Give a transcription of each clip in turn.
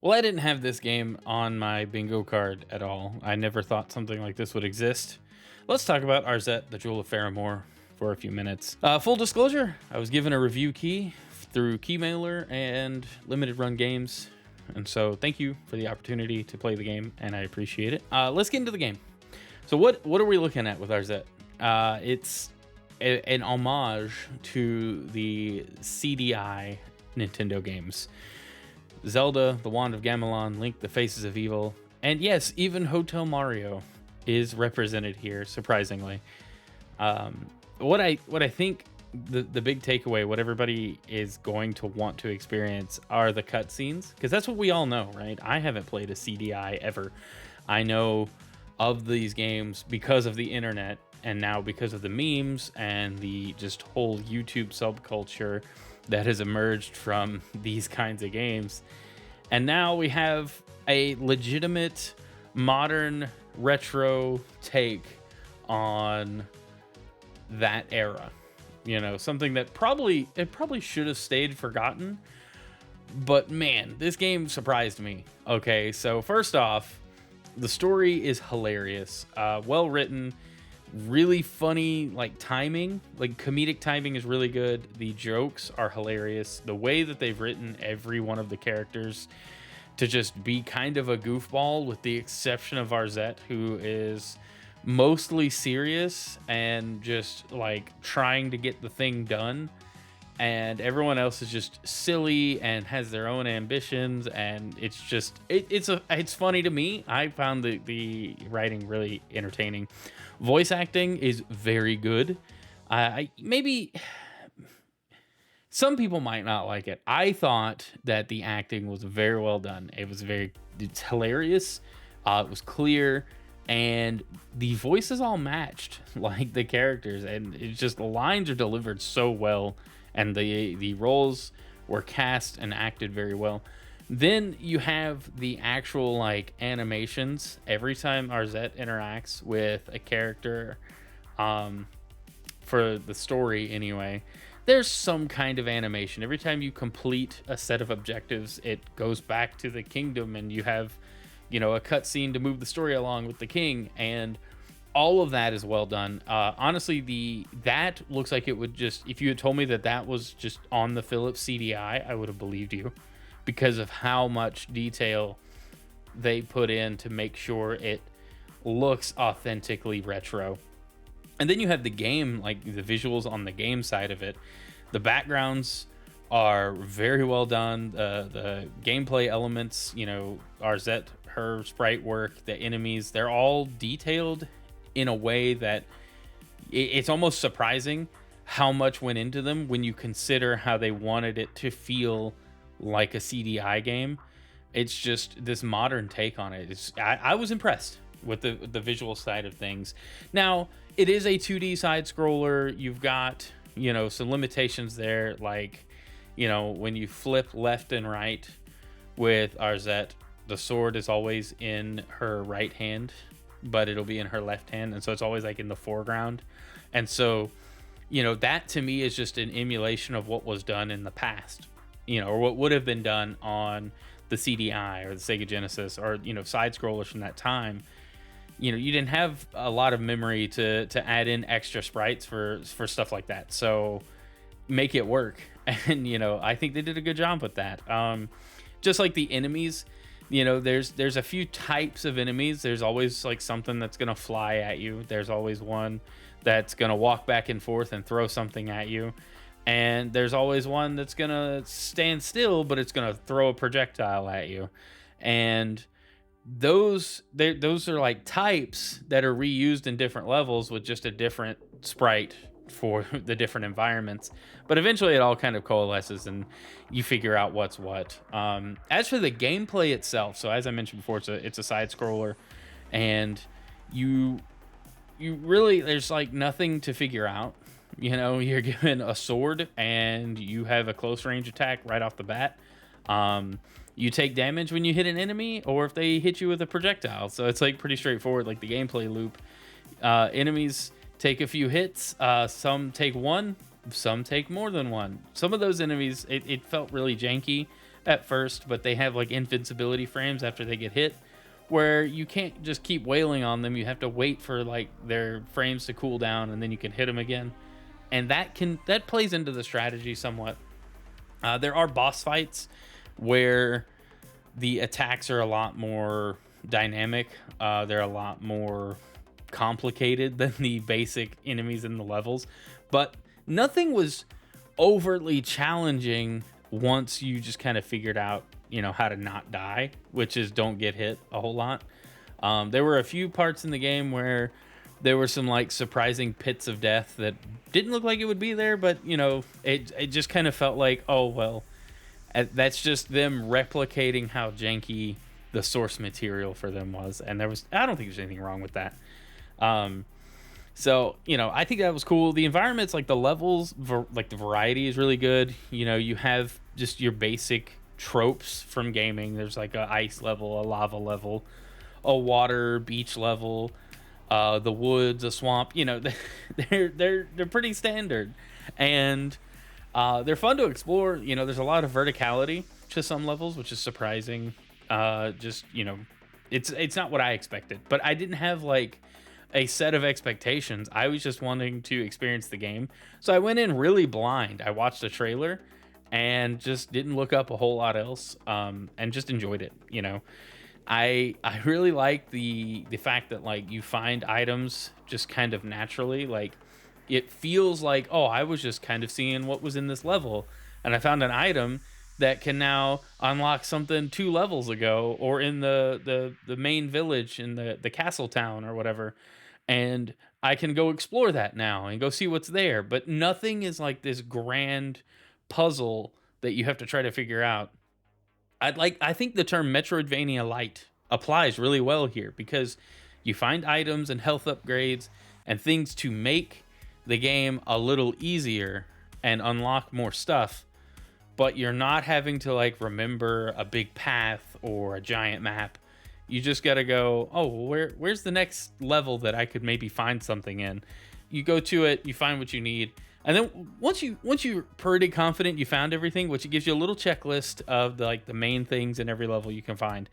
Well, I didn't have this game on my bingo card at all. I never thought something like this would exist. Let's talk about Arzette, the Jewel of Faramore, for a few minutes. Full disclosure, I was given a review key through Keymailer and Limited Run Games, and so thank you for the opportunity to play the game, and I appreciate it. Let's get into the game. So what are we looking at with Arzette? It's an homage to the CDI Nintendo games. Zelda, The Wand of Gamelon, Link, The Faces of Evil, and yes, even Hotel Mario is represented here, surprisingly. What I think the big takeaway, what everybody is going to want to experience are the cutscenes, because that's what we all know, right? I haven't played a CDI ever. I know of these games because of the internet, and now because of the memes and the just whole YouTube subculture that has emerged from these kinds of games. And now we have a legitimate modern retro take on that era. You know, something that probably should have stayed forgotten. But man, this game surprised me. Okay, so first off, the story is hilarious. Well written, really funny, like timing, like comedic timing is really good. The jokes are hilarious. The way that they've written every one of the characters to just be kind of a goofball, with the exception of Arzette, who is mostly serious and just like trying to get the thing done, and everyone else is just silly and has their own ambitions, and it's just it's funny to me. I found the writing really entertaining. Voice acting is very good. I maybe some people might not like it. I thought that the acting was very well done. It's hilarious. It was clear, and the voices all matched like the characters, and it's just the lines are delivered so well, and the roles were cast and acted very well. Then you have the actual like animations. Every time Arzette interacts with a character, for the story anyway, there's some kind of animation. Every time you complete a set of objectives, it goes back to the kingdom, and you have, a cutscene to move the story along with the king, and all of that is well done. Honestly, that looks like it would just, if you had told me that that was just on the Philips CDI, I would have believed you, because of how much detail they put in to make sure it looks authentically retro. And then you have the game, like the visuals on the game side of it. The backgrounds are very well done. The gameplay elements, Arzette, her sprite work, the enemies, they're all detailed in a way that it's almost surprising how much went into them when you consider how they wanted it to feel like a CDI game. It's just this modern take on it. I was impressed with the visual side of things. Now, it is a 2D side scroller. You've got, some limitations there, like, when you flip left and right with Arzette, the sword is always in her right hand, but it'll be in her left hand, and so it's always like in the foreground. And so, that to me is just an emulation of what was done in the past, or what would have been done on the CDI or the Sega Genesis, or side scrollers from that time. You didn't have a lot of memory to add in extra sprites for stuff like that, so make it work. And I think they did a good job with that. Just like the enemies, there's a few types of enemies. There's always like something that's gonna fly at you. There's always one that's gonna walk back and forth and throw something at you, and there's always one that's gonna stand still, but it's gonna throw a projectile at you. And those are like types that are reused in different levels with just a different sprite for the different environments, but eventually it all kind of coalesces and you figure out what's what. As for the gameplay itself, so as I mentioned before, it's a side scroller, and you really, there's like nothing to figure out. You're given a sword and you have a close range attack right off the bat. You take damage when you hit an enemy, or if they hit you with a projectile. So it's like pretty straightforward, like the gameplay loop. Enemies take a few hits. Some take one, some take more than one. Some of those enemies, it felt really janky. at first, but they have like invincibility frames after they get hit, where you can't just keep wailing on them. You have to wait for like their frames to cool down, and then you can hit them again. And that plays into the strategy somewhat. There are boss fights where the attacks are a lot more dynamic. They're a lot more complicated than the basic enemies in the levels, but nothing was overtly challenging once you just kind of figured out, how to not die, which is don't get hit a whole lot. There were a few parts in the game where there were some like surprising pits of death that didn't look like it would be there, but it just kind of felt like, oh well, that's just them replicating how janky the source material for them was, and I don't think there's anything wrong with that. So I think that was cool. The environments, like the levels, like the variety is really good. You have just your basic tropes from gaming. There's like a ice level, a lava level, a water beach level, the woods, a swamp. They're pretty standard, and they're fun to explore. There's a lot of verticality to some levels, which is surprising. It's not what I expected, but I didn't have like a set of expectations. I was just wanting to experience the game, so I went in really blind. I watched a trailer and just didn't look up a whole lot else, and just enjoyed it. I really like the fact that like you find items just kind of naturally. Like it feels like, oh, I was just kind of seeing what was in this level, and I found an item that can now unlock something 2 levels ago, or in the main village in the castle town or whatever, and I can go explore that now and go see what's there. But nothing is like this grand puzzle that you have to try to figure out. I think the term Metroidvania Light applies really well here, because you find items and health upgrades and things to make the game a little easier and unlock more stuff, but you're not having to like remember a big path or a giant map. You just got to go, oh, where's the next level that I could maybe find something in? You go to it, you find what you need, and then once you're pretty confident you found everything, which it gives you a little checklist of the main things in every level you can find.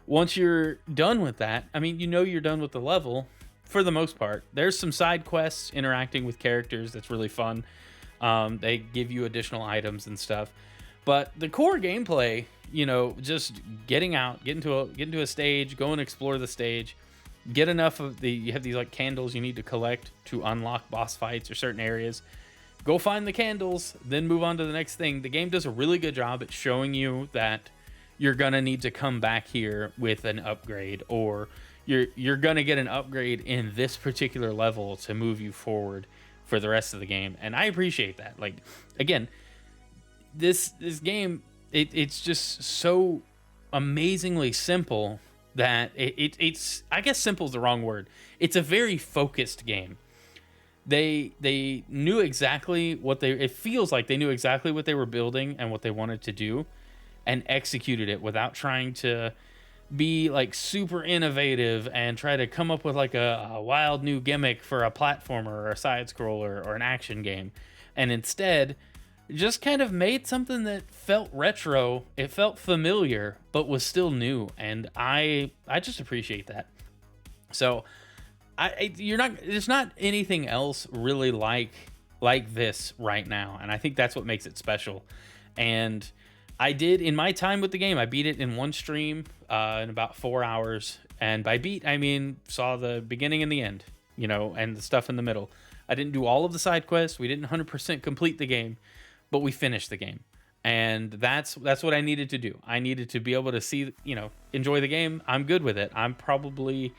Once you're done with that, I mean, you're done with the level for the most part. There's some side quests interacting with characters that's really fun. They give you additional items and stuff, but the core gameplay, just getting out, get into a stage, go and explore the stage, get enough of you have these like candles you need to collect to unlock boss fights or certain areas. Go find the candles, then move on to the next thing. The game does a really good job at showing you that you're gonna need to come back here with an upgrade, or you're gonna get an upgrade in this particular level to move you forward for the rest of the game. And I appreciate that. Like, again, this game, it's just so amazingly simple that it's I guess simple is the wrong word. It's a very focused game. They knew exactly it feels like they knew exactly what they were building and what they wanted to do, and executed it without trying to be like super innovative and try to come up with like a wild new gimmick for a platformer or a side scroller or an action game. And instead just kind of made something that felt retro. It felt familiar, but was still new. And I just appreciate that. So there's not anything else really like this right now. And I think that's what makes it special. And I did, in my time with the game, I beat it in one stream in about 4 hours. And by beat, I mean saw the beginning and the end, and the stuff in the middle. I didn't do all of the side quests. We didn't 100% complete the game, but we finished the game. And that's what I needed to do. I needed to be able to see, enjoy the game. I'm good with it. I'm probably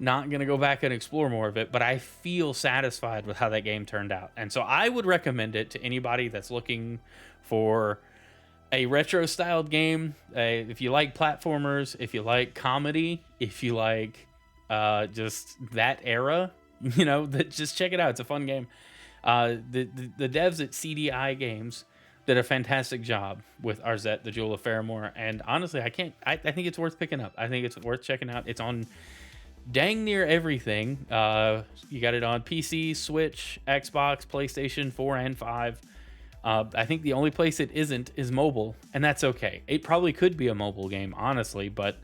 not going to go back and explore more of it, but I feel satisfied with how that game turned out. And so I would recommend it to anybody that's looking for a retro styled game. If you like platformers, if you like comedy, if you like just that era, just check it out. It's a fun game. The devs at CDI Games did a fantastic job with Arzette, the Jewel of Faramore. And honestly, I think it's worth picking up. I think it's worth checking out. It's on dang near everything. You got it on PC, Switch, Xbox, PlayStation 4 and 5. I think the only place it isn't is mobile, and that's okay. It probably could be a mobile game, honestly, but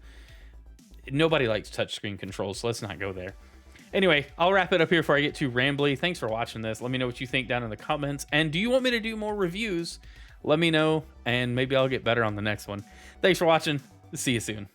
nobody likes touchscreen controls, so let's not go there. Anyway, I'll wrap it up here before I get too rambly. Thanks for watching this. Let me know what you think down in the comments. And do you want me to do more reviews? Let me know, and maybe I'll get better on the next one. Thanks for watching. See you soon.